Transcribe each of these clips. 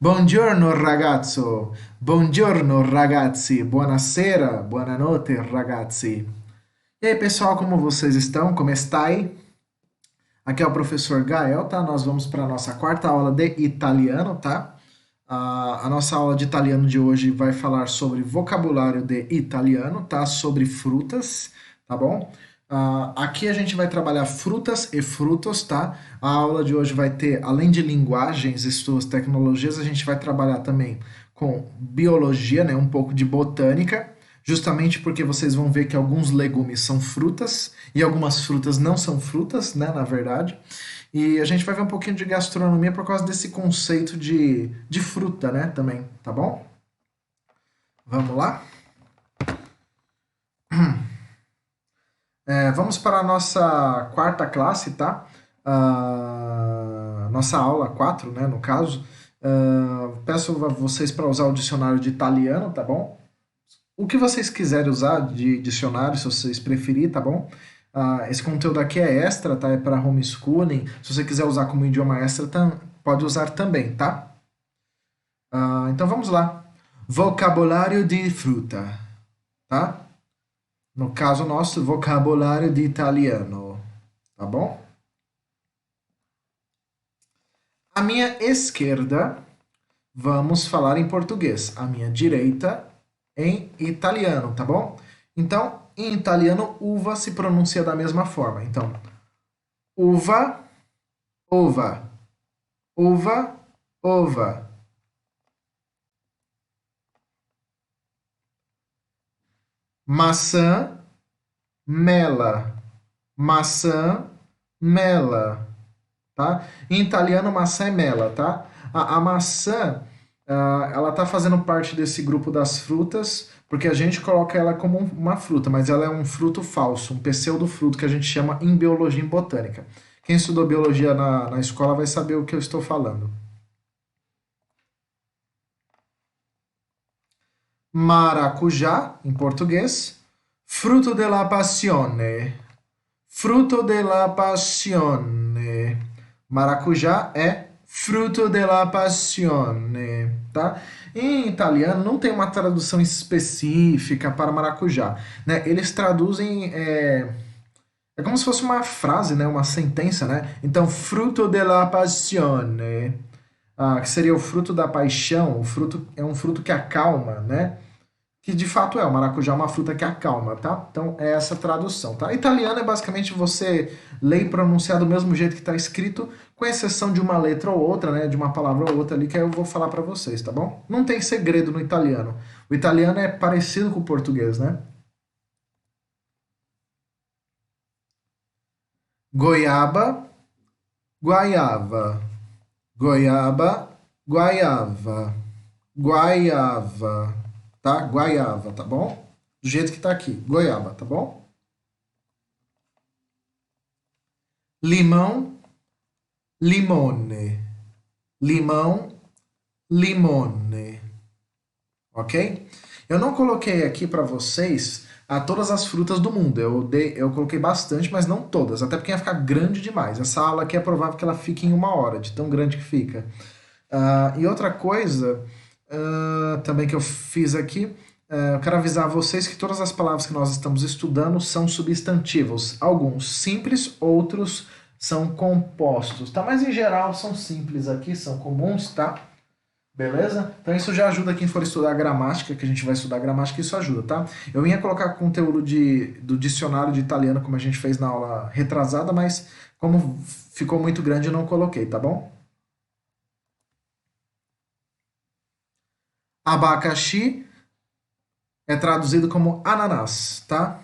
Buongiorno ragazzo, buongiorno ragazzi, buonasera, buonanotte ragazzi. E aí pessoal, como vocês estão? Como estai? Aqui é o professor Gael, tá? Nós vamos para a nossa quarta aula de italiano, tá? A nossa aula de italiano de hoje vai falar sobre vocabulário de italiano, tá? Sobre frutas, tá bom? Aqui a gente vai trabalhar frutas e frutos, tá? A aula de hoje vai ter, além de linguagens e suas tecnologias, a gente vai trabalhar também com biologia, né? Um pouco de botânica, justamente porque vocês vão ver que alguns legumes são frutas e algumas frutas não são frutas, né? Na verdade. E a gente vai ver um pouquinho de gastronomia por causa desse conceito de fruta, né? Também, tá bom? Vamos lá? Vamos para a nossa quarta classe, tá? Nossa aula 4, né, no caso. Peço a vocês para usar o dicionário de italiano, tá bom? O que vocês quiserem usar de dicionário, se vocês preferirem, tá bom? Esse conteúdo aqui é extra, tá? É para homeschooling. Se você quiser usar como idioma extra, pode usar também, tá? Então vamos lá. Vocabulário de fruta, tá? No caso nosso, vocabulário de italiano, tá bom? À minha esquerda, vamos falar em português. À minha direita, em italiano, tá bom? Então, em italiano, uva se pronuncia da mesma forma. Então, uva, ova, uva, ova. Maçã, mela, maçã, mela, tá? Em italiano, maçã é mela, tá? A maçã, ela tá fazendo parte desse grupo das frutas, porque a gente coloca ela como uma fruta, mas ela é um fruto falso, um pseudo-fruto que a gente chama em biologia e em botânica. Quem estudou biologia na escola vai saber o que eu estou falando. Maracujá, em português, fruto della passione. Fruto della passione. Maracujá é fruto della passione, tá? Em italiano não tem uma tradução específica para maracujá, né? Eles traduzem é como se fosse uma frase, né? Uma sentença, né? Então, fruto della passione, que seria o fruto da paixão, o fruto é um fruto que acalma, né? Que de fato é, o maracujá é uma fruta que acalma, tá? Então é essa tradução, tá? Italiano é basicamente você ler e pronunciar do mesmo jeito que está escrito, com exceção de uma letra ou outra, né? De uma palavra ou outra ali que eu vou falar para vocês, tá bom? Não tem segredo no italiano. O italiano é parecido com o português, né? Goiaba, guaiava, goiaba, guaiava, guaiava, tá? Guaiava, tá bom? Do jeito que tá aqui, goiaba, tá bom? Limão, limone, limão, limone, ok? Eu não coloquei aqui para vocês todas as frutas do mundo. Eu coloquei bastante, mas não todas, até porque ia ficar grande demais. Essa aula aqui é provável que ela fique em 1 hora, de tão grande que fica. E outra coisa também que eu fiz aqui, eu quero avisar vocês que todas as palavras que nós estamos estudando são substantivos. Alguns simples, outros são compostos, tá? Mas em geral são simples aqui, são comuns, tá? Beleza? Então isso já ajuda quem for estudar gramática, que a gente vai estudar gramática, isso ajuda, tá? Eu ia colocar conteúdo do dicionário de italiano, como a gente fez na aula retrasada, mas como ficou muito grande, eu não coloquei, tá bom? Abacaxi é traduzido como ananás, tá?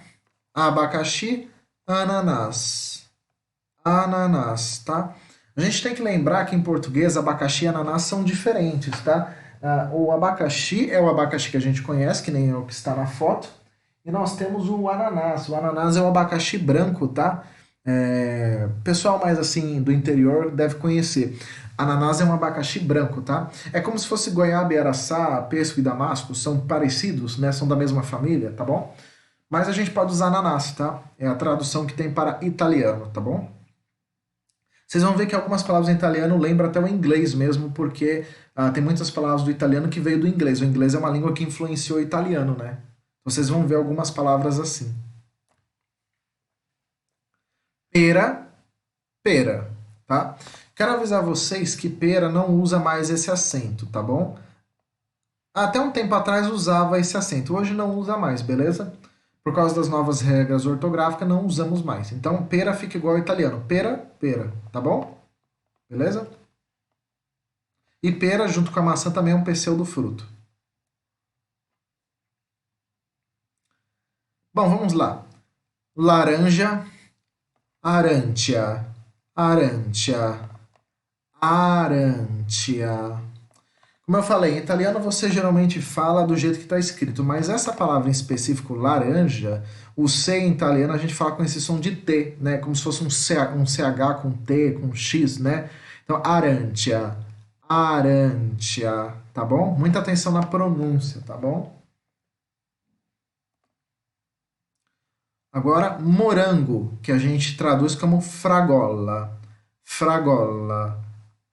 Abacaxi, ananás. Ananás, tá? A gente tem que lembrar que em português abacaxi e ananás são diferentes, tá? O abacaxi é o abacaxi que a gente conhece, que nem é o que está na foto. E nós temos o ananás. O ananás é o abacaxi branco, tá? Pessoal mais assim do interior deve conhecer. Ananás é um abacaxi branco, tá? É como se fosse goiaba e araçá, pêssego e damasco, são parecidos, né? São da mesma família, tá bom? Mas a gente pode usar ananás, tá? É a tradução que tem para italiano, tá bom? Vocês vão ver que algumas palavras em italiano lembram até o inglês mesmo, porque tem muitas palavras do italiano que veio do inglês. O inglês é uma língua que influenciou o italiano, né? Vocês vão ver algumas palavras assim. Pera, pera, tá? Quero avisar vocês que pera não usa mais esse acento, tá bom? Até um tempo atrás usava esse acento, hoje não usa mais, beleza? Por causa das novas regras ortográficas, não usamos mais. Então, pera fica igual ao italiano. Pera, pera, tá bom? Beleza? E pera, junto com a maçã, também é um pseudo-fruto. Bom, vamos lá. Laranja, arantia, arantia, arantia. Como eu falei, em italiano você geralmente fala do jeito que está escrito, mas essa palavra em específico, laranja, o C em italiano a gente fala com esse som de T, né? Como se fosse um CH com T, com X, né? Então, arantia, arantia, tá bom? Muita atenção na pronúncia, tá bom? Agora, morango, que a gente traduz como fragola, fragola,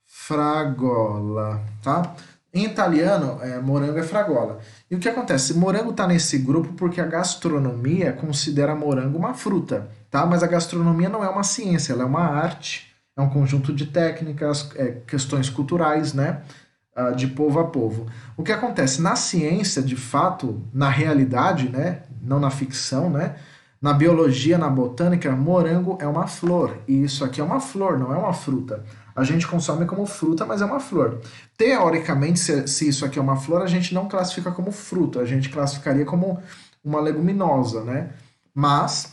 fragola, tá? Em italiano, morango é fragola. E o que acontece? Morango está nesse grupo porque a gastronomia considera morango uma fruta, tá? Mas a gastronomia não é uma ciência, ela é uma arte, é um conjunto de técnicas, questões culturais, né? De povo a povo. O que acontece? Na ciência, de fato, na realidade, né? Não na ficção, né? Na biologia, na botânica, morango é uma flor. E isso aqui é uma flor, não é uma fruta. A gente consome como fruta, mas é uma flor. Teoricamente, se isso aqui é uma flor, a gente não classifica como fruto, a gente classificaria como uma leguminosa, né? Mas,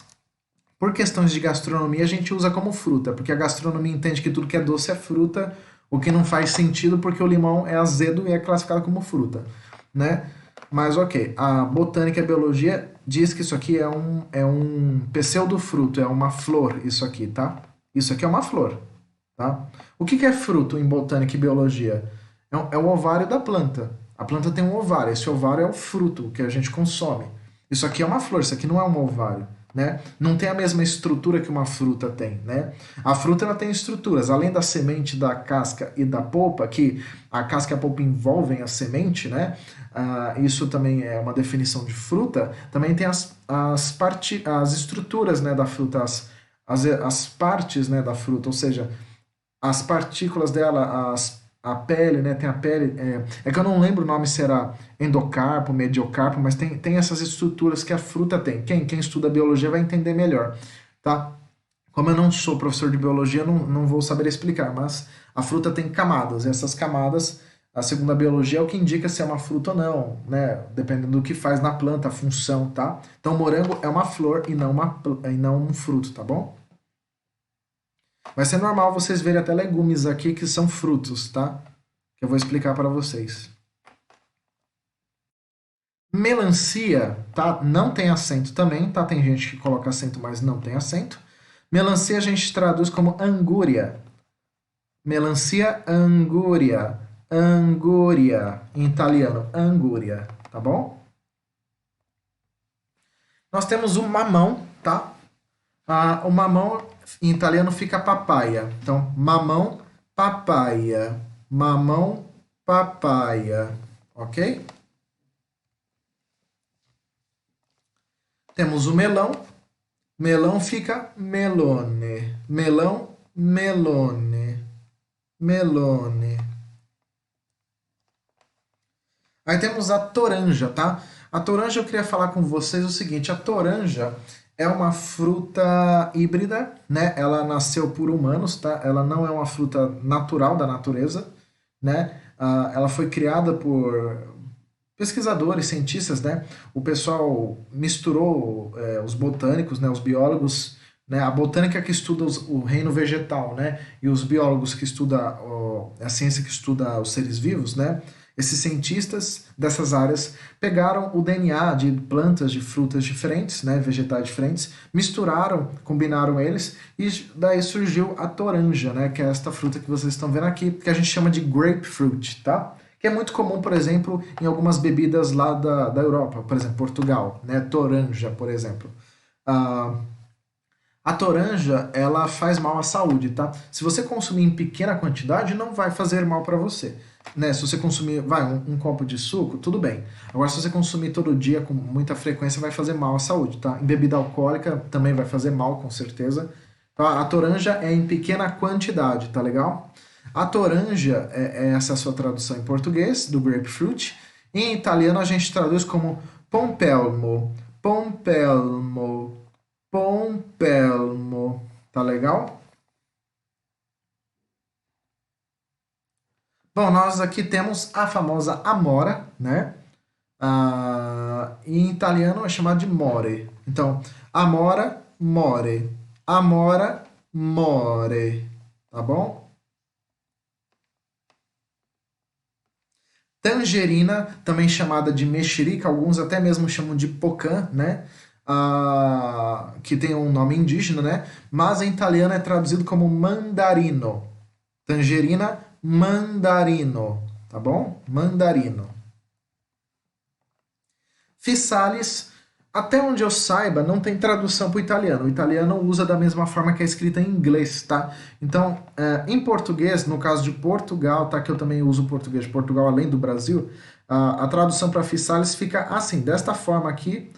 por questões de gastronomia, a gente usa como fruta, porque a gastronomia entende que tudo que é doce é fruta, o que não faz sentido porque o limão é azedo e é classificado como fruta, né? Mas ok, a botânica e a biologia diz que isso aqui é um pseudofruto, é uma flor, isso aqui, tá? Isso aqui é uma flor, tá? O que que é fruto em botânica e biologia? É o ovário da planta. A planta tem um ovário, esse ovário é o fruto que a gente consome. Isso aqui é uma flor, isso aqui não é um ovário, né? Não tem a mesma estrutura que uma fruta tem, né? A fruta ela tem estruturas, além da semente, da casca e da polpa, que a casca e a polpa envolvem a semente, né? Isso também é uma definição de fruta. Também tem as estruturas, né, da fruta, as partes, né, da fruta, ou seja, as partículas dela, a pele, né? Tem a pele. É que eu não lembro o nome se era endocarpo, mediocarpo, mas tem essas estruturas que a fruta tem. Quem estuda biologia vai entender melhor, tá? Como eu não sou professor de biologia, não vou saber explicar, mas a fruta tem camadas. E essas camadas, a segunda biologia, é o que indica se é uma fruta ou não, né? Dependendo do que faz na planta, a função, tá? Então, morango é uma flor e não um fruto, tá bom? Vai ser normal vocês verem até legumes aqui que são frutos, tá? Que eu vou explicar para vocês. Melancia, tá? Não tem acento também, tá? Tem gente que coloca acento, mas não tem acento. Melancia a gente traduz como angúria. Melancia, angúria. Angúria. Em italiano, angúria, tá bom? Nós temos o mamão, tá? O mamão em italiano fica papaya. Então, mamão, papaya. Mamão, papaya. Ok? Temos o melão. Melão fica melone. Melão, melone. Melone. Aí temos a toranja, tá? A toranja eu queria falar com vocês o seguinte: a toranja é uma fruta híbrida, né? Ela nasceu por humanos, tá? Ela não é uma fruta natural da natureza, né? Ela foi criada por pesquisadores, cientistas, né? O pessoal misturou os botânicos, né? Os biólogos, né? A botânica que estuda o reino vegetal, né? E os biólogos que estuda a ciência que estuda os seres vivos, né? Esses cientistas dessas áreas pegaram o DNA de plantas, de frutas diferentes, né, vegetais diferentes, misturaram, combinaram eles e daí surgiu a toranja, né, que é esta fruta que vocês estão vendo aqui, que a gente chama de grapefruit, tá? Que é muito comum, por exemplo, em algumas bebidas lá da Europa, por exemplo, Portugal, né, toranja, por exemplo. Ah, A toranja, ela faz mal à saúde, tá? Se você consumir em pequena quantidade, não vai fazer mal para você. Né? Se você consumir, vai, um copo de suco, tudo bem. Agora, se você consumir todo dia com muita frequência, vai fazer mal à saúde, tá? Em bebida alcoólica também vai fazer mal, com certeza. Então, a toranja é em pequena quantidade, tá legal? A toranja é essa a sua tradução em português, do grapefruit. Em italiano, a gente traduz como pompelmo, pompelmo, pompelmo. Tá legal? Bom, nós aqui temos a famosa amora, né? Em italiano é chamado de more. Então, amora, more. Amora, more. Tá bom? Tangerina, também chamada de mexerica, alguns até mesmo chamam de pocã, né? Que tem um nome indígena, né? Mas em italiano é traduzido como mandarino. Tangerina, mandarino, tá bom? Mandarino. Fissalis, até onde eu saiba, não tem tradução para o italiano. O italiano usa da mesma forma que é escrita em inglês, tá? Então, em português, no caso de Portugal, tá? Que eu também uso português de Portugal além do Brasil, a tradução para fissalis fica assim, desta forma aqui,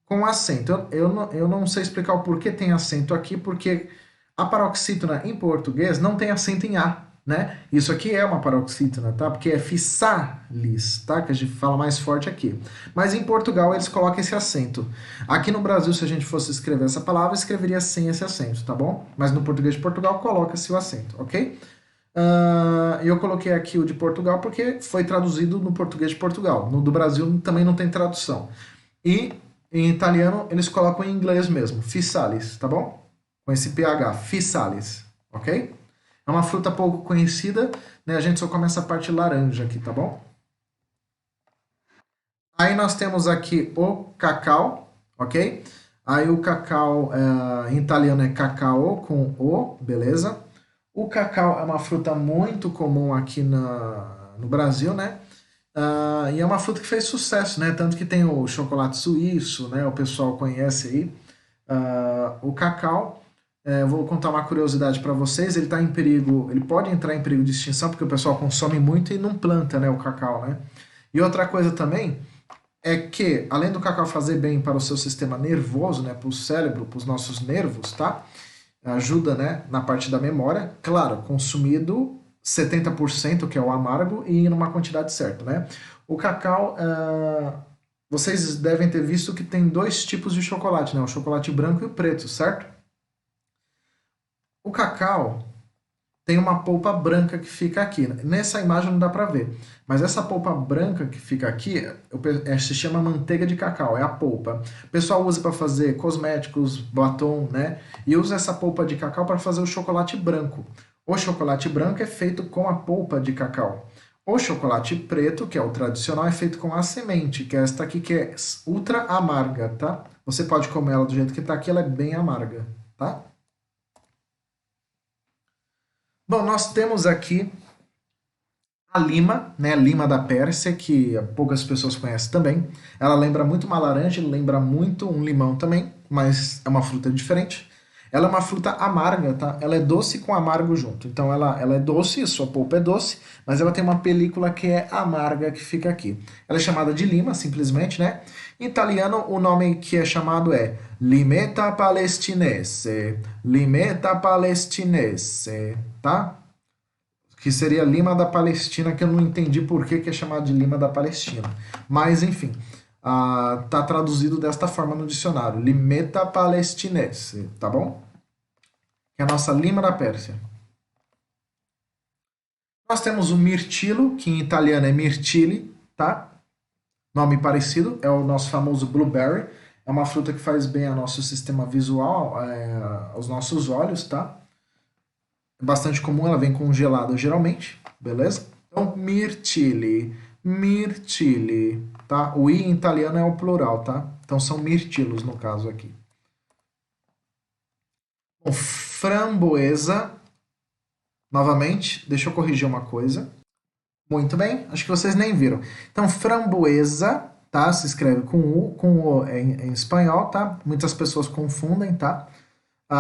com acento. Eu não sei explicar o porquê tem acento aqui, porque a paroxítona em português não tem acento em A, né? Isso aqui é uma paroxítona, tá? Porque é fissalis, tá? Que a gente fala mais forte aqui. Mas em Portugal eles colocam esse acento. Aqui no Brasil, se a gente fosse escrever essa palavra, escreveria sem esse acento, tá bom? Mas no português de Portugal coloca-se o acento, ok? Eu coloquei aqui o de Portugal porque foi traduzido no português de Portugal. No do Brasil também não tem tradução. E em italiano eles colocam em inglês mesmo, fissalis, tá bom? Com esse PH, fissalis, ok? É uma fruta pouco conhecida, né? A gente só come essa parte laranja aqui, tá bom? Aí nós temos aqui o cacau, ok? Aí o cacau em italiano é cacao com o, beleza? O cacau é uma fruta muito comum aqui no Brasil, né? E é uma fruta que fez sucesso, né? Tanto que tem o chocolate suíço, né? O pessoal conhece aí. O cacau, vou contar uma curiosidade para vocês. Ele está em perigo, ele pode entrar em perigo de extinção porque o pessoal consome muito e não planta, né? O cacau, né? E outra coisa também é que, além do cacau fazer bem para o seu sistema nervoso, né? Para o cérebro, para os nossos nervos, tá? Ajuda, né? Na parte da memória. Claro, consumido 70%, que é o amargo, e numa quantidade certa, né? O cacau, vocês devem ter visto que tem dois tipos de chocolate, né? O chocolate branco e o preto, certo? O cacau tem uma polpa branca que fica aqui. Nessa imagem não dá para ver, mas essa polpa branca que fica aqui se chama manteiga de cacau, é a polpa. O pessoal usa para fazer cosméticos, batom, né? E usa essa polpa de cacau para fazer o chocolate branco. O chocolate branco é feito com a polpa de cacau. O chocolate preto, que é o tradicional, é feito com a semente, que é esta aqui que é ultra amarga, tá? Você pode comer ela do jeito que está aqui, ela é bem amarga, tá? Bom, nós temos aqui a lima, né? Lima da Pérsia, que poucas pessoas conhecem também. Ela lembra muito uma laranja, lembra muito um limão também, mas é uma fruta diferente. Ela é uma fruta amarga, tá? Ela é doce com amargo junto. Então ela é doce, sua polpa é doce, mas ela tem uma película que é amarga que fica aqui. Ela é chamada de lima, simplesmente, né? Em italiano, o nome que é chamado é limeta palestinese. Limeta palestinese, tá? Que seria Lima da Palestina, que eu não entendi por que é chamado de Lima da Palestina. Mas, enfim, tá traduzido desta forma no dicionário. Limeta palestinense, tá bom? Que é a nossa Lima da Pérsia. Nós temos o mirtilo, que em italiano é mirtili, tá? Nome parecido, é o nosso famoso blueberry. É uma fruta que faz bem ao nosso sistema visual, aos nossos olhos, tá? É bastante comum, ela vem congelada geralmente, beleza? Então, mirtili, mirtili, tá? O i em italiano é o plural, tá? Então são mirtilos no caso aqui. Bom, framboesa, novamente, deixa eu corrigir uma coisa. Muito bem, acho que vocês nem viram. Então, framboesa, tá? Se escreve com U em espanhol, tá? Muitas pessoas confundem, tá?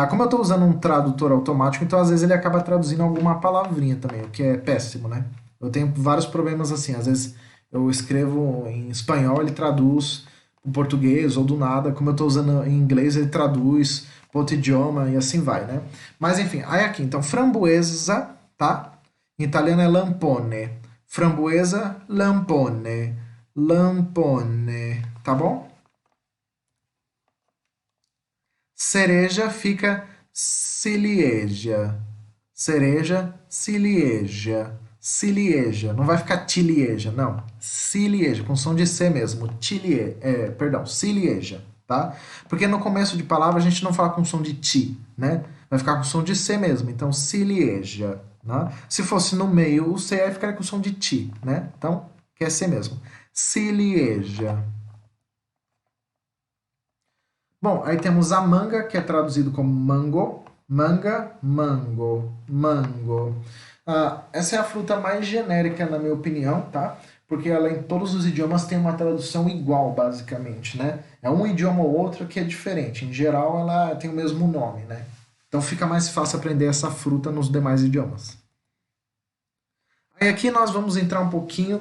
Como eu estou usando um tradutor automático, então às vezes ele acaba traduzindo alguma palavrinha também, o que é péssimo, né? Eu tenho vários problemas assim, às vezes eu escrevo em espanhol, ele traduz o português, ou do nada, como eu estou usando em inglês, ele traduz para outro idioma e assim vai, né? Mas enfim, aí aqui, então, framboesa, tá? Em italiano é lampone. Framboesa, lampone. Lampone, tá bom? Cereja fica cilieja. Cereja, cilieja. Cilieja. Não vai ficar tilieja, não. Cilieja, com som de C mesmo. Perdão, cilieja, tá? Porque no começo de palavra a gente não fala com som de ti, né? Vai ficar com som de C mesmo. Então, cilieja, né? Se fosse no meio, o C aí ficaria com som de ti, né? Então, que é C mesmo. Cilieja. Bom, aí temos a manga, que é traduzido como mango. Manga, mango, mango. Essa é a fruta mais genérica, na minha opinião, tá? Porque ela em todos os idiomas tem uma tradução igual, basicamente, né? É um idioma ou outro que é diferente. Em geral, ela tem o mesmo nome, né? Então fica mais fácil aprender essa fruta nos demais idiomas. Aí aqui nós vamos entrar um pouquinho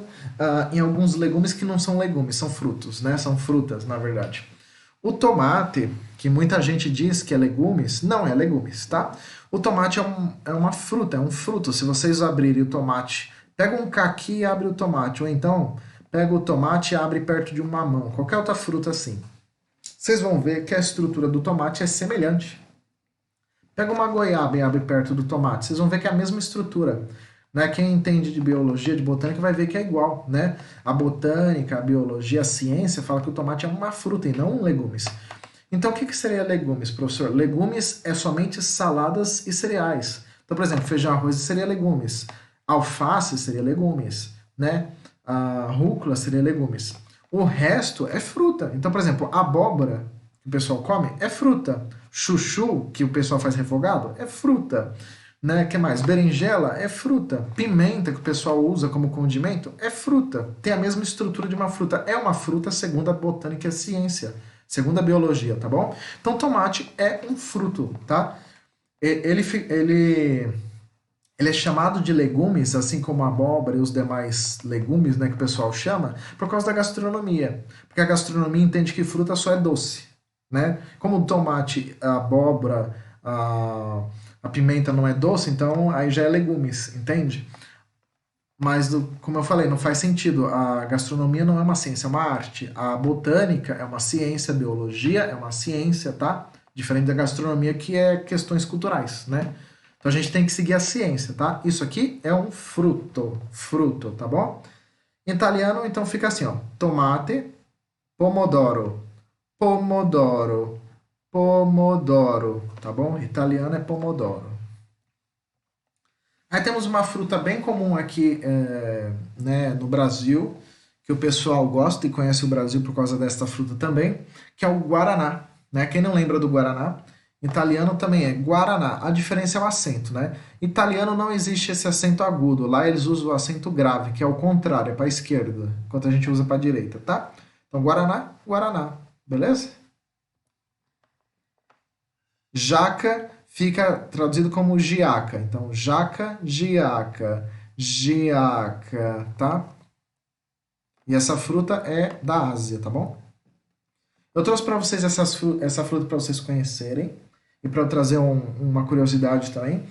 em alguns legumes que não são legumes, são frutos, né? São frutas, na verdade. O tomate, que muita gente diz que é legumes, não é legumes, tá? O tomate é uma fruta, é um fruto. Se vocês abrirem o tomate, pega um caqui e abre o tomate, ou então pega o tomate e abre perto de um mamão, qualquer outra fruta assim. Vocês vão ver que a estrutura do tomate é semelhante. Pega uma goiaba e abre perto do tomate, vocês vão ver que é a mesma estrutura. Né? Quem entende de biologia, de botânica, vai ver que é igual. Né? A botânica, a biologia, a ciência fala que o tomate é uma fruta e não um legumes. Então, o que seria legumes, professor? Legumes é somente saladas e cereais. Então, por exemplo, feijão, arroz seria legumes. Alface seria legumes. Né? A rúcula seria legumes. O resto é fruta. Então, por exemplo, abóbora, que o pessoal come, é fruta. Chuchu, que o pessoal faz refogado, é fruta. Né? Que mais? Berinjela é fruta. Pimenta, que o pessoal usa como condimento, é fruta. Tem a mesma estrutura de uma fruta. É uma fruta segundo a botânica e a ciência. Segundo a biologia, tá bom? Então, tomate é um fruto, tá? Ele é chamado de legumes, assim como a abóbora e os demais legumes, né, que o pessoal chama, por causa da gastronomia. Porque a gastronomia entende que fruta só é doce, né? Como o tomate, a abóbora, a pimenta não é doce, então aí já é legumes, entende? Mas, como eu falei, não faz sentido. A gastronomia não é uma ciência, é uma arte. A botânica é uma ciência, a biologia é uma ciência, tá? Diferente da gastronomia, que é questões culturais, né? Então a gente tem que seguir a ciência, tá? Isso aqui é um fruto, fruto, tá bom? Em italiano, então fica assim, ó. Tomate, pomodoro, pomodoro, pomodoro, tá bom? Italiano é pomodoro. Aí temos uma fruta bem comum aqui né, no Brasil, que o pessoal gosta e conhece o Brasil por causa desta fruta também, que é o guaraná. Né? Quem não lembra do guaraná? Italiano também é guaraná. A diferença é o acento, né? Italiano não existe esse acento agudo. Lá eles usam o acento grave, que é o contrário, é para a esquerda, enquanto a gente usa para a direita, tá? Então, guaraná, guaraná. Beleza? Jaca fica traduzido como giaca. Então, jaca, giaca, giaca, tá? E essa fruta é da Ásia, tá bom? Eu trouxe para vocês essa fruta para vocês conhecerem e para eu trazer uma curiosidade também.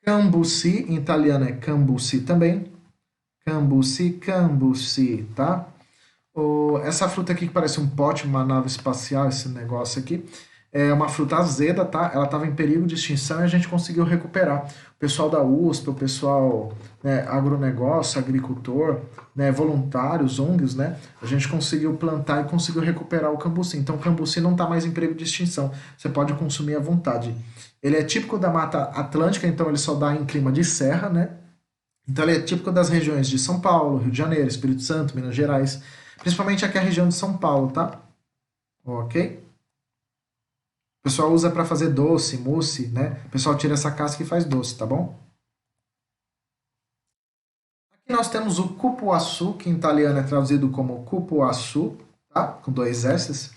Cambuci, em italiano é cambuci também. Cambuci, cambuci, tá? Essa fruta aqui que parece um pote, uma nave espacial, esse negócio aqui, é uma fruta azeda, tá? Ela estava em perigo de extinção e a gente conseguiu recuperar. O pessoal da USP, o pessoal, né, agronegócio, agricultor, né, voluntários, ONGs, né? A gente conseguiu plantar e conseguiu recuperar o cambuci. Então o cambuci não está mais em perigo de extinção. Você pode consumir à vontade. Ele é típico da Mata Atlântica, então ele só dá em clima de serra, né? Então ele é típico das regiões de São Paulo, Rio de Janeiro, Espírito Santo, Minas Gerais. Principalmente aqui a região de São Paulo, tá? Ok? O pessoal usa para fazer doce, mousse, né? O pessoal tira essa casca e faz doce, tá bom? Aqui nós temos o cupuaçu, que em italiano é traduzido como cupuaçu, tá? Com dois S.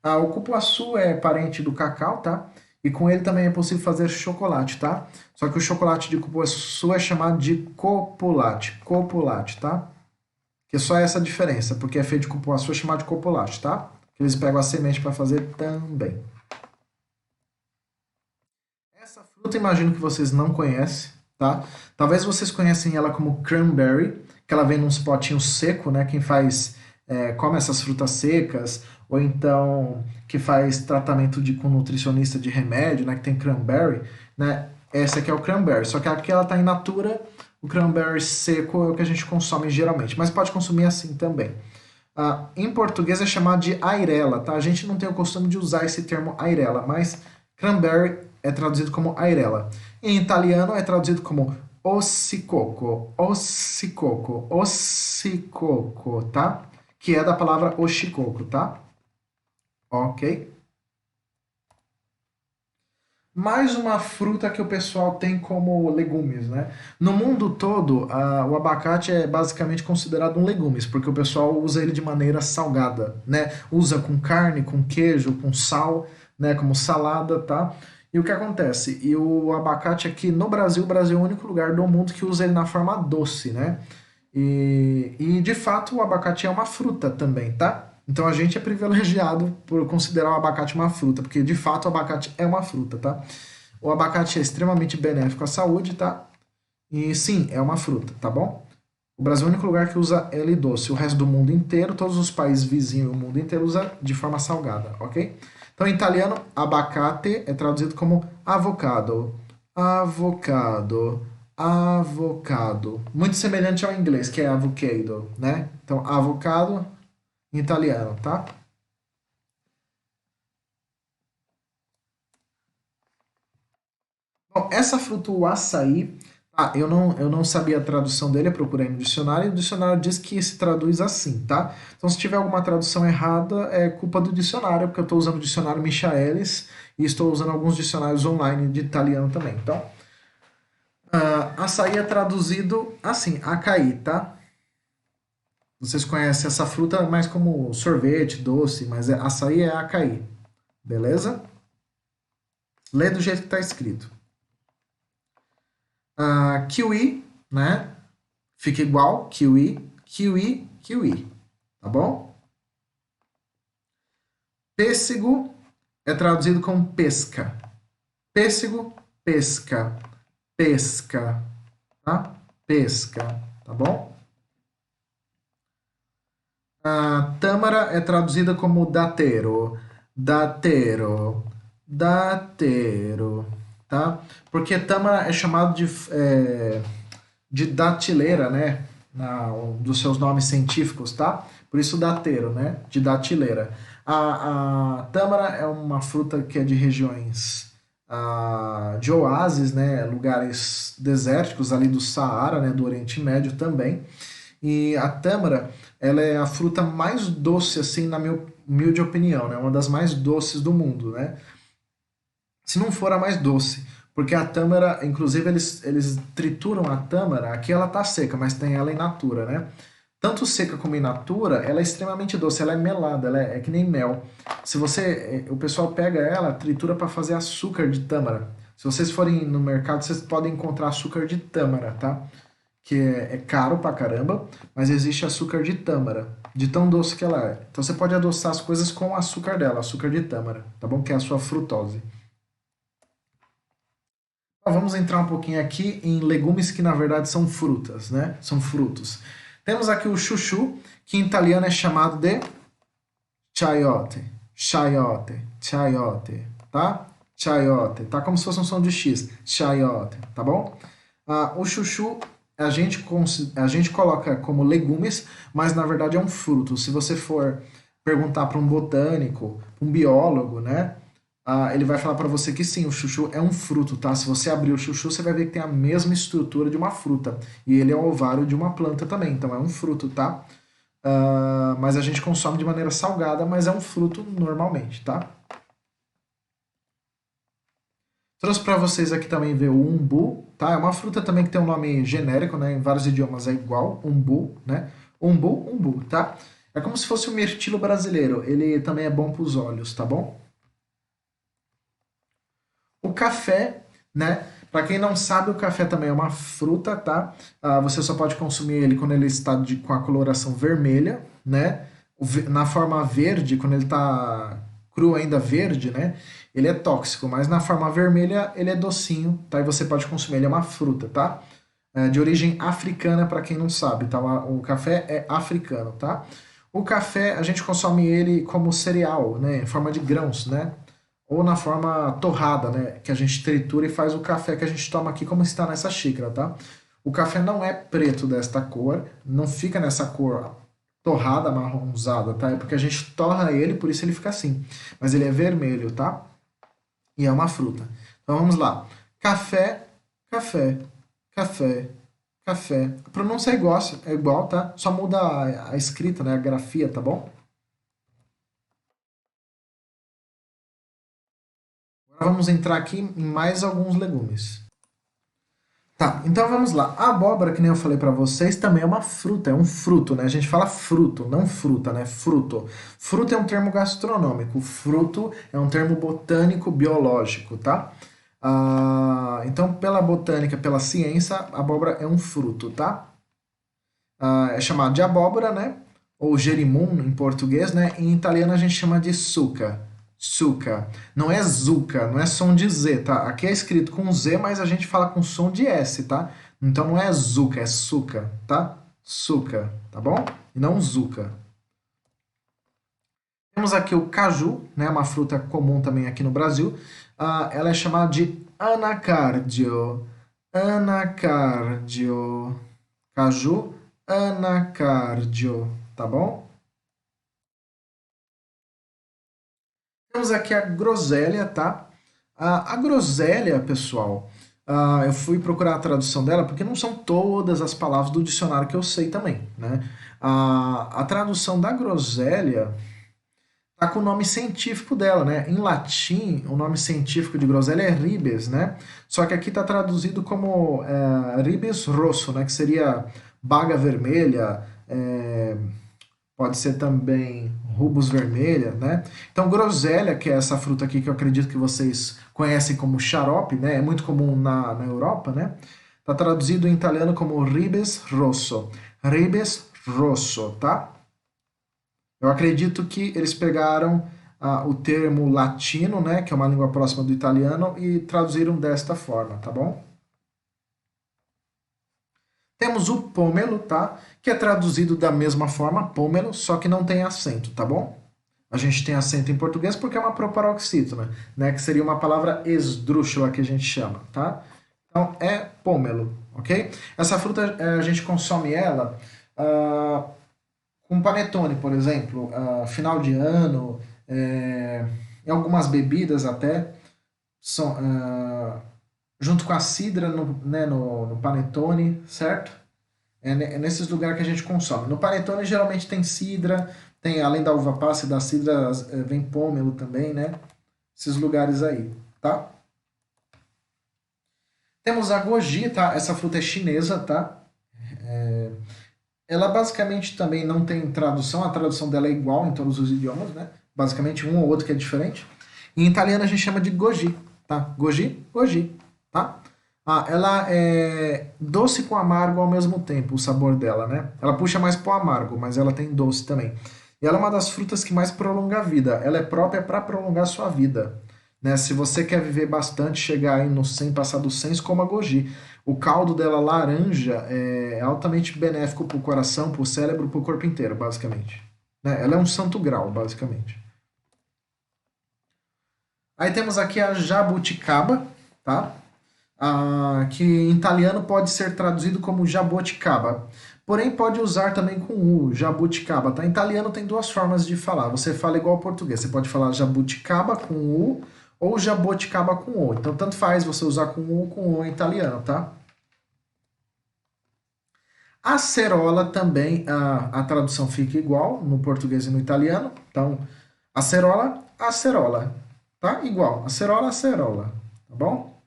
O cupuaçu é parente do cacau, tá? E com ele também é possível fazer chocolate, tá? Só que o chocolate de cupuaçu é chamado de copulate, tá? Que é só essa diferença, porque é feito de cupuaçu é chamado de copulate, tá? Que eles pegam a semente para fazer também. Essa fruta imagino que vocês não conhecem, tá? Talvez vocês conhecem ela como cranberry, que ela vem num potinho seco, né? Quem faz come essas frutas secas, ou então que faz tratamento com nutricionista de remédio, né? Que tem cranberry, né? Essa aqui é o cranberry, só que aqui ela tá in natura, o cranberry seco é o que a gente consome geralmente, mas pode consumir assim também. Em português é chamado de airela, tá? A gente não tem o costume de usar esse termo airela, mas cranberry é traduzido como airela. Em italiano é traduzido como ossicoco, tá? Que é da palavra oshikoku, tá? Ok? Mais uma fruta que o pessoal tem como legumes, né? No mundo todo, o abacate é basicamente considerado um legumes, porque o pessoal usa ele de maneira salgada, né? Usa com carne, com queijo, com sal, né? Como salada, tá? E o que acontece? E o abacate aqui no Brasil, o Brasil é o único lugar do mundo que usa ele na forma doce, né? E de fato o abacate é uma fruta também, tá? Então a gente é privilegiado por considerar o abacate uma fruta, porque de fato o abacate é uma fruta, tá? O abacate é extremamente benéfico à saúde, tá? E sim, é uma fruta, tá bom? O Brasil é o único lugar que usa ele doce. O resto do mundo inteiro, todos os países vizinhos, o mundo inteiro usa de forma salgada, ok? Então, em italiano, abacate é traduzido como avocado. Avocado. Avocado. Muito semelhante ao inglês, que é avocado, né? Então, avocado em italiano, tá? Bom, essa fruta, o açaí, eu não sabia a tradução dele, eu procurei no dicionário, e o dicionário diz que se traduz assim, tá? Então, se tiver alguma tradução errada, é culpa do dicionário, porque eu estou usando o dicionário Michaelis e estou usando alguns dicionários online de italiano também. Então, açaí é traduzido assim, açaí, tá? Vocês conhecem essa fruta mais como sorvete, doce, mas açaí é açaí, beleza? Lê do jeito que está escrito. Kiwi, né? Fica igual, kiwi, kiwi, kiwi, tá bom? Pêssego é traduzido como pesca. Pêssego, pesca, pesca, tá? Pesca, tá bom? Tâmara é traduzida como datero, datero, datero, tá? Porque tâmara é chamado de datileira, né? Um dos seus nomes científicos, tá? Por isso dateiro, né? De datileira. A tâmara é uma fruta que é de regiões de oásis, né? Lugares desérticos ali do Saara, né? Do Oriente Médio também. E a tâmara, ela é a fruta mais doce, assim, na minha humilde opinião, né? Uma das mais doces do mundo, né? Se não for a mais doce. Porque a tâmara, inclusive eles trituram a tâmara, aqui ela tá seca, mas tem ela in natura, né? Tanto seca como in natura, ela é extremamente doce, ela é melada, ela é que nem mel. Se você, o pessoal pega ela, tritura para fazer açúcar de tâmara. Se vocês forem no mercado, vocês podem encontrar açúcar de tâmara, tá? Que é caro pra caramba, mas existe açúcar de tâmara, de tão doce que ela é. Então você pode adoçar as coisas com o açúcar dela, açúcar de tâmara, tá bom? Que é a sua frutose. Vamos entrar um pouquinho aqui em legumes que na verdade são frutas, né? São frutos. Temos aqui o chuchu, que em italiano é chamado de chayote, chayote, chayote, tá? Chayote, tá como se fosse um som de X, chayote, tá bom? O chuchu a gente coloca como legumes, mas na verdade é um fruto. Se você for perguntar para um botânico, um biólogo, né? Ele vai falar para você que sim, o chuchu é um fruto, tá? Se você abrir o chuchu, você vai ver que tem a mesma estrutura de uma fruta. E ele é o ovário de uma planta também, então é um fruto, tá? Mas a gente consome de maneira salgada, mas é um fruto normalmente, tá? Trouxe para vocês aqui também ver o umbu, tá? É uma fruta também que tem um nome genérico, né? Em vários idiomas é igual, umbu, né? Umbu, tá? É como se fosse o mirtilo brasileiro. Ele também é bom para os olhos, tá bom? o café, né? Para quem não sabe, o café também é uma fruta, tá? Você só pode consumir ele quando ele está com a coloração vermelha, né? Na forma verde, quando ele está cru ainda verde, né? Ele é tóxico, mas na forma vermelha ele é docinho, tá? E você pode consumir, ele é uma fruta, tá? De origem africana, para quem não sabe, tá? O café é africano, tá? O café, a gente consome ele como cereal, né? Em forma de grãos, né? Ou na forma torrada, né? Que a gente tritura e faz o café que a gente toma aqui, como está nessa xícara, tá? O café não é preto desta cor, não fica nessa cor torrada, amarronzada, tá? É porque a gente torra ele, por isso ele fica assim. Mas ele é vermelho, tá? E é uma fruta. Então vamos lá. Café, café, café, café. A pronúncia é igual, tá? Só muda a escrita, né? A grafia, tá bom? Agora vamos entrar aqui em mais alguns legumes. Tá, então vamos lá. A abóbora, que nem eu falei pra vocês, também é uma fruta, é um fruto, né? A gente fala fruto, não fruta, né? Fruto. Fruto é um termo gastronômico, fruto é um termo botânico biológico, tá? Então, pela botânica, pela ciência, a abóbora é um fruto, tá? É chamado de abóbora, né? Ou gerimum em português, né? Em italiano a gente chama de suca. Suca. Não é zuca, não é som de Z, tá? Aqui é escrito com Z, mas a gente fala com som de S, tá? Então não é zuca, é suca, tá? Suca, tá bom? E não zuca. Temos aqui o caju, né? Uma fruta comum também aqui no Brasil. Ela é chamada de anacardio. Anacardio. Caju, anacardio, tá bom? Temos aqui a groselha, tá? A groselha, pessoal, eu fui procurar a tradução dela porque não são todas as palavras do dicionário que eu sei também, né? A tradução da groselha tá com o nome científico dela, né? Em latim, o nome científico de groselha é ribes, né? Só que aqui está traduzido como ribes rosso, né? Que seria baga vermelha, pode ser também rubus vermelha, né? Então, groselha, que é essa fruta aqui que eu acredito que vocês conhecem como xarope, né? É muito comum na Europa, né? Tá traduzido em italiano como ribes rosso. Ribes rosso, tá? Eu acredito que eles pegaram o termo latino, né? Que é uma língua próxima do italiano, e traduziram desta forma, tá bom? Temos o pômelo, tá? Que é traduzido da mesma forma, pômelo, só que não tem acento, tá bom? A gente tem acento em português porque é uma proparoxítona, né? Que seria uma palavra esdrúxula que a gente chama, tá? Então é pômelo, ok? Essa fruta a gente consome ela com panetone, por exemplo, final de ano, em algumas bebidas até, são, junto com a cidra né, no panetone, certo? É nesses lugares que a gente consome. No panetone geralmente tem cidra, tem além da uva passa e da cidra, vem pômelo também, né? Esses lugares aí, tá? Temos a goji, tá? Essa fruta é chinesa, tá? Ela basicamente também não tem tradução, a tradução dela é igual em todos os idiomas, né? Basicamente um ou outro que é diferente. Em italiano a gente chama de goji, tá? Goji, goji, tá? Ela é doce com amargo ao mesmo tempo, o sabor dela, né? Ela puxa mais pro amargo, mas ela tem doce também. E ela é uma das frutas que mais prolonga a vida. Ela é própria para prolongar a sua vida. Né? Se você quer viver bastante, chegar aí no 100, passar do 100, coma goji. O caldo dela laranja é altamente benéfico para o coração, para o cérebro, para o corpo inteiro, basicamente. Né? Ela é um santo grau, basicamente. Aí temos aqui a jabuticaba, tá? Que em italiano pode ser traduzido como jaboticaba. Porém, pode usar também com U, jabuticaba, tá? Em italiano tem duas formas de falar. Você fala igual ao português. Você pode falar jabuticaba com U ou jaboticaba com O. Então, tanto faz você usar com U ou com O em italiano, tá? Acerola também, a tradução fica igual no português e no italiano. Então, acerola, acerola, tá? Igual, acerola, acerola, tá bom?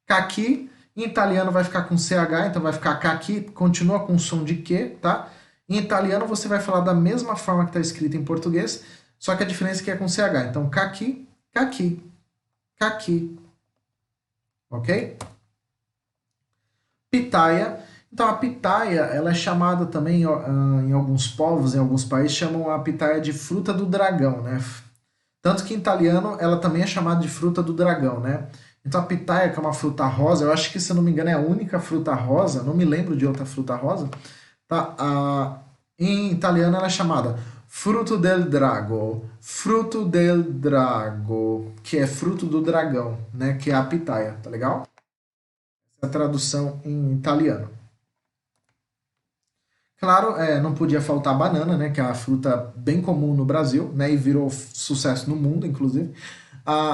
Caqui, em italiano vai ficar com CH, então vai ficar caqui, continua com som de Q, tá? Em italiano você vai falar da mesma forma que está escrito em português, só que a diferença é que é com CH. Então, caqui, caqui, caqui, ok? Pitaia. Então, a pitaia, ela é chamada também, em alguns povos, em alguns países, chamam a pitaia de fruta do dragão, né? Tanto que em italiano ela também é chamada de fruta do dragão, né? Então a pitaia, que é uma fruta rosa, eu acho que, se eu não me engano, é a única fruta rosa, não me lembro de outra fruta rosa, tá? Em italiano ela é chamada fruto del drago, que é fruto do dragão, né? Que é a pitaia, tá legal? Essa é a tradução em italiano. Claro, não podia faltar a banana, né, que é a fruta bem comum no Brasil, né, e virou sucesso no mundo, inclusive.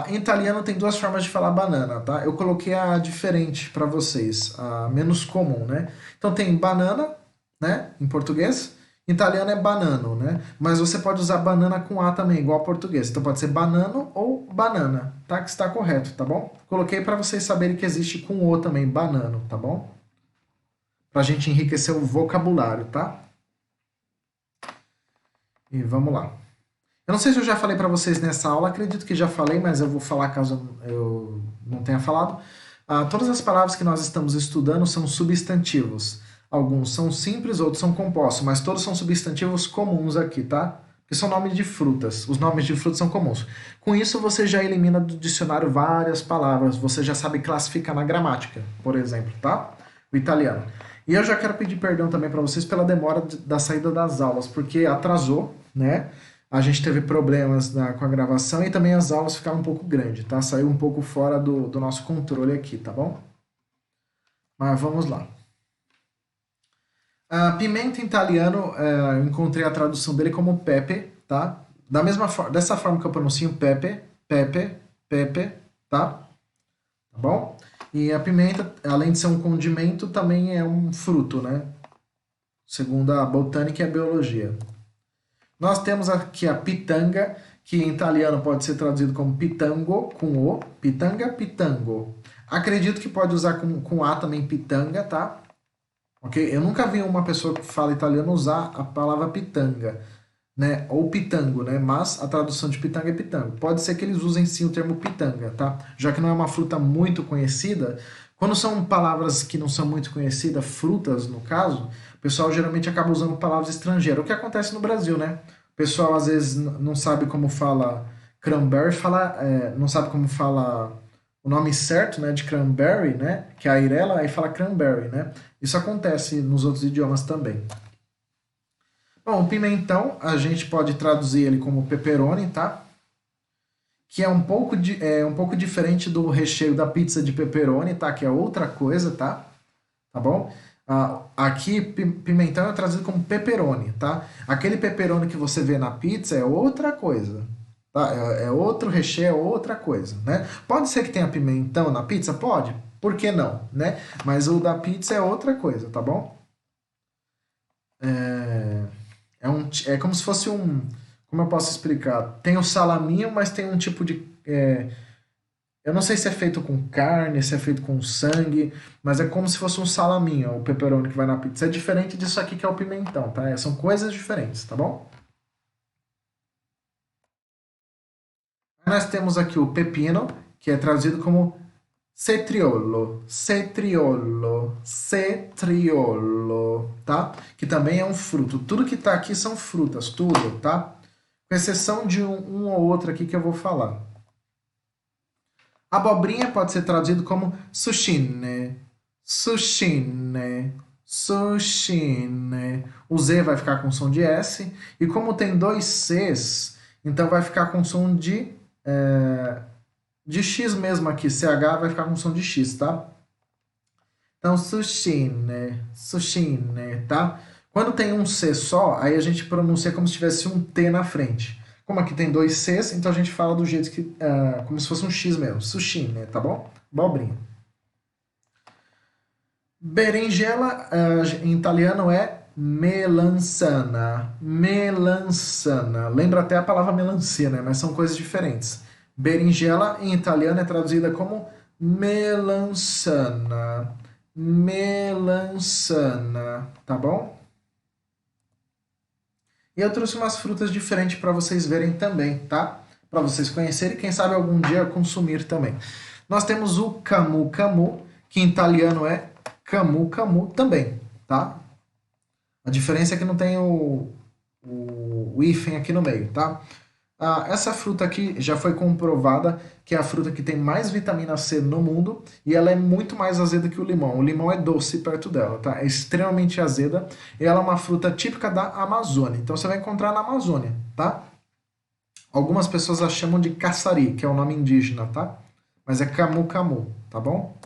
Em italiano tem duas formas de falar banana, tá? Eu coloquei a diferente para vocês, a menos comum, né? Então tem banana, né, em português. Em italiano é banano, né? Mas você pode usar banana com A também, igual ao português. Então pode ser banano ou banana, tá? Que está correto, tá bom? Coloquei para vocês saberem que existe com O também, banano, tá bom? Pra gente enriquecer o vocabulário, tá? E vamos lá. Eu não sei se eu já falei para vocês nessa aula, acredito que já falei, mas eu vou falar caso eu não tenha falado. Todas as palavras que nós estamos estudando são substantivos. Alguns são simples, outros são compostos, mas todos são substantivos comuns aqui, tá? Que são nomes de frutas. Os nomes de frutas são comuns. Com isso, você já elimina do dicionário várias palavras. Você já sabe classificar na gramática, por exemplo, tá? O italiano. E eu já quero pedir perdão também para vocês pela demora da saída das aulas, porque atrasou, né? A gente teve problemas com a gravação e também as aulas ficaram um pouco grandes, tá? Saiu um pouco fora do nosso controle aqui, tá bom? Mas vamos lá. Pimenta em italiano, eu encontrei a tradução dele como pepe, tá? Dessa forma que eu pronuncio pepe, pepe, pepe, tá? Tá bom? E a pimenta, além de ser um condimento, também é um fruto, né? Segundo a botânica e a biologia. Nós temos aqui a pitanga, que em italiano pode ser traduzido como pitango, com O. Pitanga, pitango. Acredito que pode usar com A também, pitanga, tá? Ok? Eu nunca vi uma pessoa que fala italiano usar a palavra pitanga, né? Ou pitango, né? Mas a tradução de pitanga é pitango. Pode ser que eles usem sim o termo pitanga, tá? Já que não é uma fruta muito conhecida, quando são palavras que não são muito conhecidas, frutas no caso, o pessoal geralmente acaba usando palavras estrangeiras. O que acontece no Brasil, né? O pessoal às vezes não sabe como fala cranberry, não sabe como fala o nome certo, né, de cranberry, né, que é a irela, aí fala cranberry, né? Isso acontece nos outros idiomas também. Bom, o pimentão, a gente pode traduzir ele como pepperoni, tá? Que é um pouco diferente do recheio da pizza de pepperoni, tá? Que é outra coisa, tá? Tá bom? Aqui, pimentão é traduzido como pepperoni, tá? Aquele pepperoni que você vê na pizza é outra coisa, tá? É outro recheio, é outra coisa, né? Pode ser que tenha pimentão na pizza? Pode. Por que não, né? Mas o da pizza é outra coisa, tá bom? É como se fosse um. Como eu posso explicar? Tem o salaminho, mas tem um tipo de. Eu não sei se é feito com carne, se é feito com sangue, mas é como se fosse um salaminho, o pepperoni que vai na pizza. É diferente disso aqui que é o pimentão, tá? São coisas diferentes, tá bom? Nós temos aqui o pepino, que é traduzido como cetriolo, tá? Que também é um fruto. Tudo que tá aqui são frutas, tudo, tá? Com exceção de um ou outro aqui que eu vou falar. Abobrinha pode ser traduzido como sushine, sushine, sushine. O Z vai ficar com som de S. E como tem dois Cs, então vai ficar com som de X mesmo aqui. CH vai ficar com som de X, tá? Então, sushine, sushine, tá? Quando tem um C só, aí a gente pronuncia como se tivesse um T na frente. Como aqui tem dois Cs, então a gente fala do jeito que, como se fosse um X mesmo. Sushine, tá bom? Abobrinha. Berinjela, em italiano é melanzana. Melanzana. Lembra até a palavra melancia, né? Mas são coisas diferentes. Berinjela, em italiano, é traduzida como melanzana. Melanzana, tá bom? E eu trouxe umas frutas diferentes para vocês verem também, tá? para vocês conhecerem e quem sabe algum dia consumir também. Nós temos o camu camu, que em italiano é camu camu também, tá? A diferença é que não tem o hífen aqui no meio, tá? Essa fruta aqui já foi comprovada que é a fruta que tem mais vitamina C no mundo e ela é muito mais azeda que o limão. O limão é doce perto dela, tá? É extremamente azeda e ela é uma fruta típica da Amazônia. Então você vai encontrar na Amazônia, tá? Algumas pessoas a chamam de caçari, que é o nome indígena, tá? Mas é camu camu, tá bom?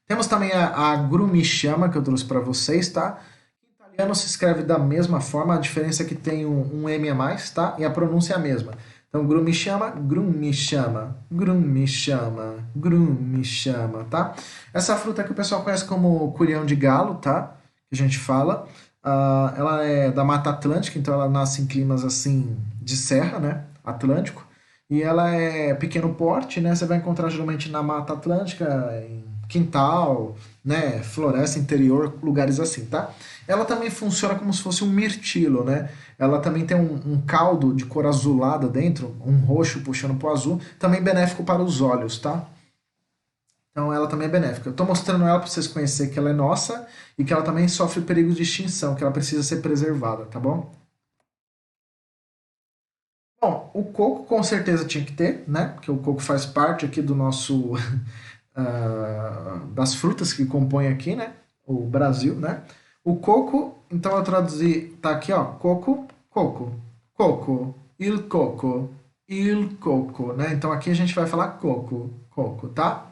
Temos também a grumichama que eu trouxe para vocês, tá? Em italiano se escreve da mesma forma, a diferença é que tem um M a mais, tá? E a pronúncia é a mesma. Então, grumichama, grumichama, grumichama, grumichama, tá? Essa fruta que o pessoal conhece como curião de galo, tá? Que a gente fala. Ela é da Mata Atlântica, então ela nasce em climas assim de serra, né? Atlântico. E ela é pequeno porte, né? Você vai encontrar geralmente na Mata Atlântica, em quintal, né? Floresta interior, lugares assim, tá? Ela também funciona como se fosse um mirtilo, né? Ela também tem um caldo de cor azulada dentro, um roxo puxando pro azul, também benéfico para os olhos, tá? Então ela também é benéfica. Eu estou mostrando ela para vocês conhecerem que ela é nossa e que ela também sofre perigos de extinção, que ela precisa ser preservada, tá bom? Bom, o coco com certeza tinha que ter, né? Porque o coco faz parte aqui do nosso das frutas que compõem aqui, né? O Brasil, né? O coco, então eu traduzi, tá aqui, ó, coco, coco, coco, il coco, né? Então aqui a gente vai falar coco, coco, tá?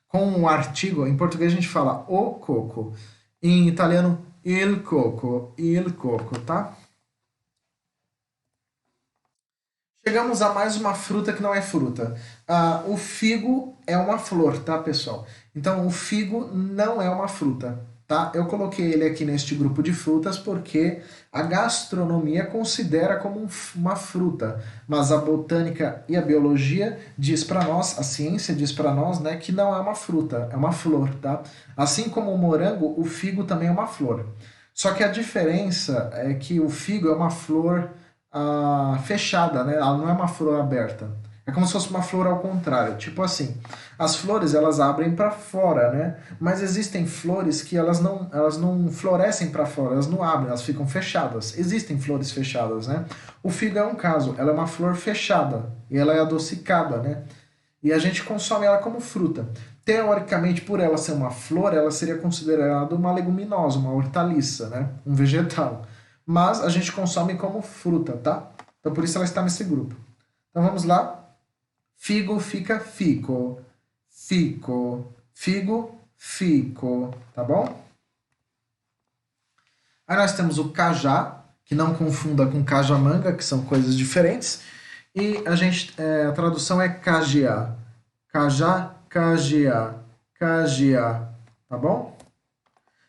Com o artigo, em português a gente fala o coco, em italiano il coco, tá? Chegamos a mais uma fruta que não é fruta. O figo é uma flor, tá, pessoal? Então, o figo não é uma fruta, tá? Eu coloquei ele aqui neste grupo de frutas porque a gastronomia considera como uma fruta, mas a botânica e a biologia diz para nós, a ciência diz para nós, né, que não é uma fruta, é uma flor, tá? Assim como o morango, o figo também é uma flor. Só que a diferença é que o figo é uma flor fechada, né? Ela não é uma flor aberta. É como se fosse uma flor ao contrário. Tipo assim, as flores elas abrem para fora, né? Mas existem flores que elas não florescem para fora, elas não abrem, elas ficam fechadas. Existem flores fechadas, né? O figo é um caso, ela é uma flor fechada e ela é adocicada, né? E a gente consome ela como fruta. Teoricamente, por ela ser uma flor, ela seria considerada uma leguminosa, uma hortaliça, né? Um vegetal. Mas a gente consome como fruta, tá? Então por isso ela está nesse grupo. Então vamos lá. Figo fica fico. Fico. Figo, fico. Tá bom? Aí nós temos o cajá, que não confunda com cajamanga, que são coisas diferentes. E a tradução é cajiá. Cajá, cajiá, cajiá. Tá bom?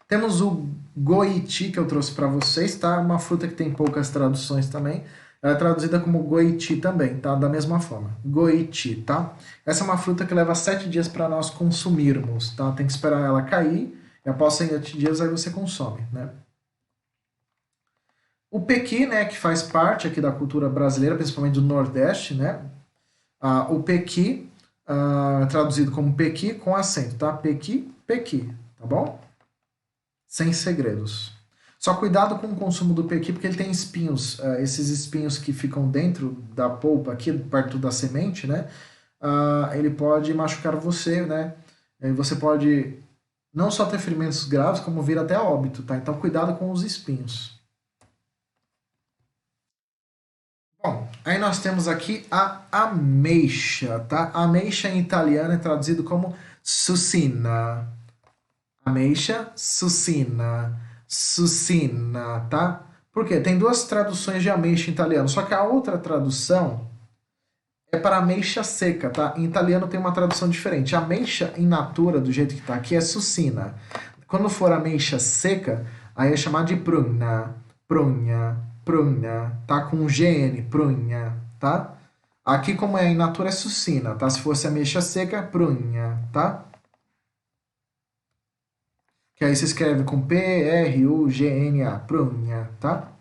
Temos o goiti, que eu trouxe para vocês, tá? Uma fruta que tem poucas traduções também. Ela é traduzida como goiti também, tá? Da mesma forma. Goiti, tá? Essa é uma fruta que leva 7 dias para nós consumirmos, tá? Tem que esperar ela cair e após 7 dias aí você consome, né? O pequi, né, que faz parte aqui da cultura brasileira, principalmente do Nordeste, né? O pequi, traduzido como pequi com acento, tá? Pequi, pequi, tá bom? Sem segredos. Só cuidado com o consumo do pequi, porque ele tem espinhos. Esses espinhos que ficam dentro da polpa, aqui perto da semente, né? Ele pode machucar você, né? E você pode não só ter ferimentos graves, como vir até a óbito, tá? Então cuidado com os espinhos. Bom, aí nós temos aqui a ameixa, tá? Ameixa em italiano é traduzido como sucina. Ameixa, sucina, sucina, tá? Por quê? Tem duas traduções de ameixa em italiano, só que a outra tradução é para ameixa seca, tá? Em italiano tem uma tradução diferente. Ameixa in natura, do jeito que tá aqui, é sucina. Quando for ameixa seca, aí é chamado de prugna, prugna, prugna, tá? Com GN, prugna, tá? Aqui, como é in natura, é sucina, tá? Se fosse ameixa seca, prugna, tá? Que aí se escreve com Prugna, tá?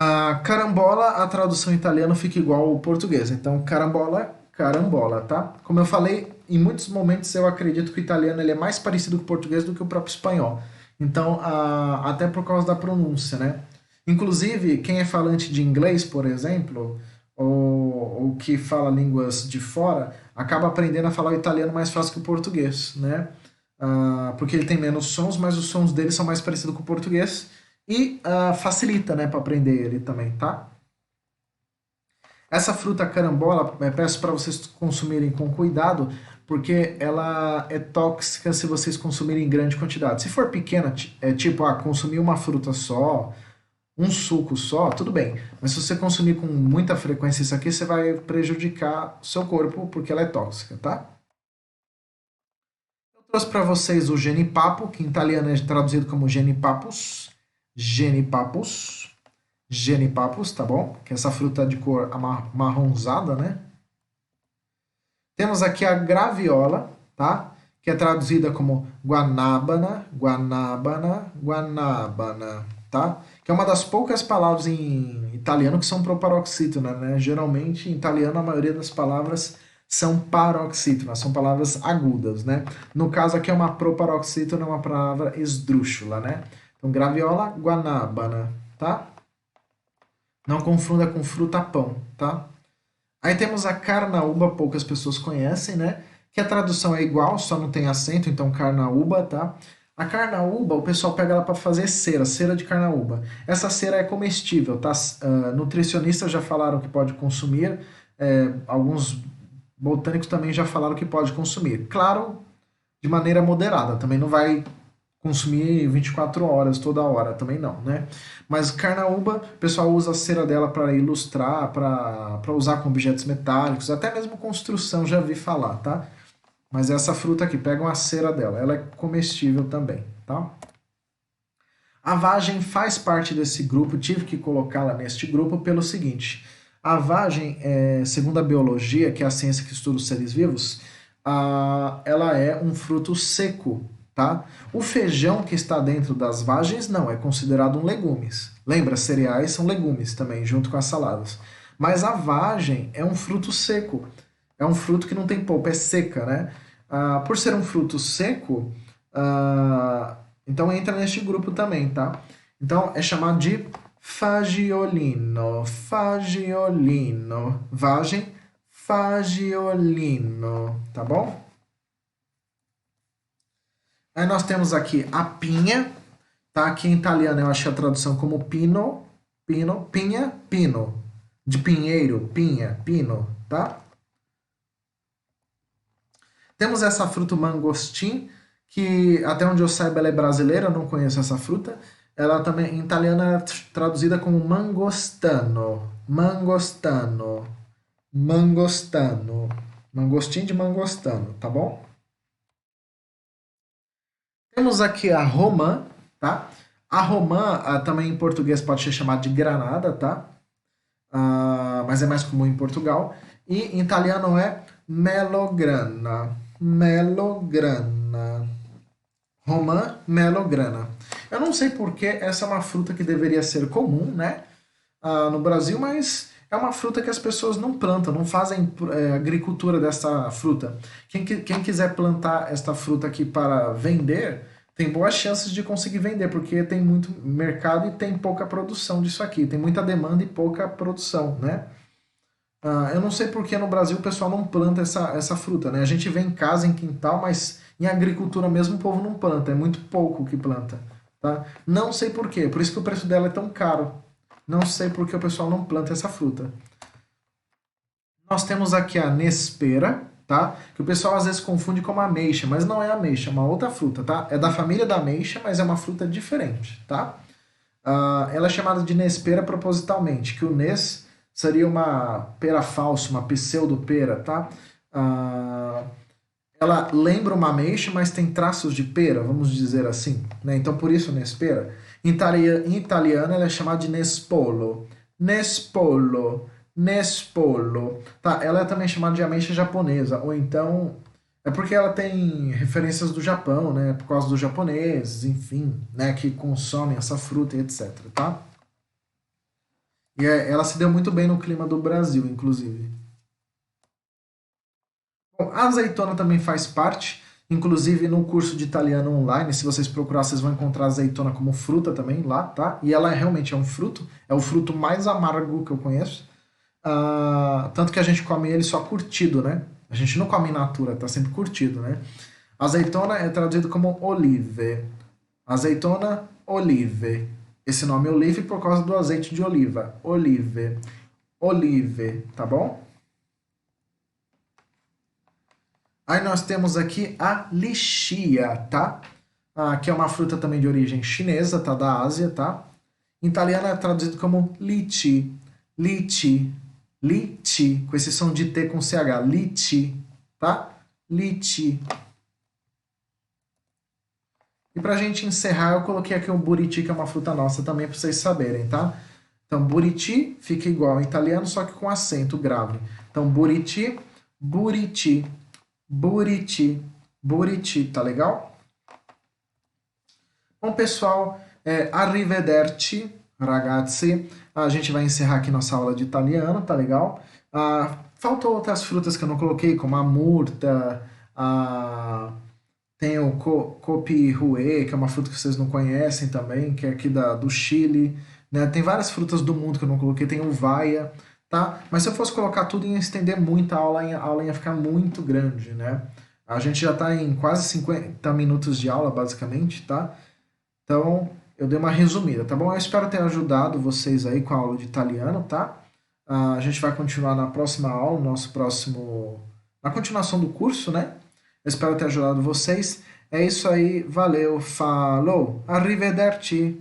A carambola, a tradução italiana fica igual ao português. Então, carambola, carambola, tá? Como eu falei, em muitos momentos eu acredito que o italiano ele é mais parecido com o português do que o próprio espanhol. Então, até por causa da pronúncia, né? Inclusive, quem é falante de inglês, por exemplo, ou que fala línguas de fora, acaba aprendendo a falar o italiano mais fácil que o português, né? Porque ele tem menos sons, mas os sons dele são mais parecidos com o português e facilita, né, para aprender ele também, tá? Essa fruta carambola, peço para vocês consumirem com cuidado, porque ela é tóxica se vocês consumirem em grande quantidade. Se for pequena, tipo, consumir uma fruta só, um suco só, tudo bem. Mas se você consumir com muita frequência isso aqui, você vai prejudicar o seu corpo, porque ela é tóxica, tá? Eu trouxe para vocês o genipapo, que em italiano é traduzido como genipapus. Genipapus. Genipapus, tá bom? Que é essa fruta de cor marronzada, né? Temos aqui a graviola, tá? Que é traduzida como guanábana, guanábana, guanábana, tá? Que é uma das poucas palavras em italiano que são proparoxítona, né? Geralmente, em italiano, a maioria das palavras são paroxítonas, são palavras agudas, né? No caso aqui é uma proparoxítona, uma palavra esdrúxula, né? Então, graviola, guanábana, tá? Não confunda com fruta-pão, tá? Aí temos a carnaúba, poucas pessoas conhecem, né? Que a tradução é igual, só não tem acento, então carnaúba, tá? A carnaúba, o pessoal pega ela para fazer cera, cera de carnaúba. Essa cera é comestível, tá? Nutricionistas já falaram que pode consumir, alguns botânicos também já falaram que pode consumir. Claro, de maneira moderada, também não vai consumir 24 horas toda hora, também não, né? Mas carnaúba, o pessoal usa a cera dela para ilustrar, para usar com objetos metálicos, até mesmo construção, já vi falar, tá? Mas essa fruta aqui, pegam a cera dela, ela é comestível também, tá? A vagem faz parte desse grupo, tive que colocá-la neste grupo pelo seguinte: a vagem, segundo a biologia, que é a ciência que estuda os seres vivos, ela é um fruto seco, tá? O feijão que está dentro das vagens não, é considerado um legumes. Lembra, cereais são legumes também, junto com as saladas. Mas a vagem é um fruto seco. É um fruto que não tem polpa, é seca, né? Por ser um fruto seco, então entra neste grupo também, tá? Então é chamado de fagiolino, fagiolino, vagem, fagiolino, tá bom? Aí nós temos aqui a pinha, tá? Aqui em italiano eu achei a tradução como pino, pino, pinha, pino, de pinheiro, pinha, pino, tá? Temos essa fruta mangostim, que até onde eu saiba ela é brasileira, eu não conheço essa fruta. Ela também, em italiano, é traduzida como mangostano. Mangostano. Mangostano. Mangostim de mangostano, tá bom? Temos aqui a romã, tá? A romã, também em português pode ser chamada de granada, tá? Mas é mais comum em Portugal. E em italiano é melograna. Melograna. Romã melograna. Eu não sei porque essa é uma fruta que deveria ser comum, né? No Brasil, mas é uma fruta que as pessoas não plantam, não fazem agricultura dessa fruta. Quem quiser plantar esta fruta aqui para vender, tem boas chances de conseguir vender, porque tem muito mercado e tem pouca produção disso aqui. Tem muita demanda e pouca produção, né? Eu não sei por que no Brasil o pessoal não planta essa fruta, né? A gente vê em casa, em quintal, mas em agricultura mesmo o povo não planta, é muito pouco que planta, tá? Não sei por quê, por isso que o preço dela é tão caro. Não sei por que o pessoal não planta essa fruta. Nós temos aqui a nespera, tá? Que o pessoal às vezes confunde com uma ameixa, mas não é ameixa, é uma outra fruta, tá? É da família da ameixa, mas é uma fruta diferente, tá? Ela é chamada de nespera propositalmente, que o nes seria uma pera falsa, uma pseudo-pera, tá? Ah, ela lembra uma ameixa, mas tem traços de pera, vamos dizer assim, né? Então por isso nespera. Em italiano ela é chamada de nespolo. Nespolo. Nespolo. Tá, ela é também chamada de ameixa japonesa, ou então é porque ela tem referências do Japão, né? Por causa dos japoneses, enfim, né? Que consomem essa fruta e etc, tá? E ela se deu muito bem no clima do Brasil, inclusive. Bom, a azeitona também faz parte, inclusive no curso de italiano online, se vocês procurar, vocês vão encontrar a azeitona como fruta também lá, tá? E ela realmente é um fruto, é o fruto mais amargo que eu conheço. Tanto que a gente come ele só curtido, né? A gente não come in natura, tá sempre curtido, né? Azeitona é traduzido como olive. Azeitona, olive. Esse nome é olive por causa do azeite de oliva. Olive. Olive, tá bom? Aí nós temos aqui a lichia, tá? Que é uma fruta também de origem chinesa, tá? Da Ásia, tá? Em italiano é traduzido como lychee, lychee, lychee, com esse som de T com CH, lychee, tá? Lychee. E pra gente encerrar, eu coloquei aqui o buriti, que é uma fruta nossa também, pra vocês saberem, tá? Então, buriti fica igual em italiano, só que com acento grave. Então, buriti, buriti, buriti, buriti, tá legal? Bom, pessoal, arrivederci, ragazzi. A gente vai encerrar aqui nossa aula de italiano, tá legal? Faltam outras frutas que eu não coloquei, como a murta, a... tem o copihue, que é uma fruta que vocês não conhecem também, que é aqui do Chile, né? Tem várias frutas do mundo que eu não coloquei, tem uvaia, tá? Mas se eu fosse colocar tudo, ia estender muito a aula ia ficar muito grande, né? A gente já está em quase 50 minutos de aula, basicamente, tá? Então, eu dei uma resumida, tá bom? Eu espero ter ajudado vocês aí com a aula de italiano, tá? A gente vai continuar na próxima aula, no nosso próximo... na continuação do curso, né? Eu espero ter ajudado vocês. É isso aí, valeu, falou, arrivederci!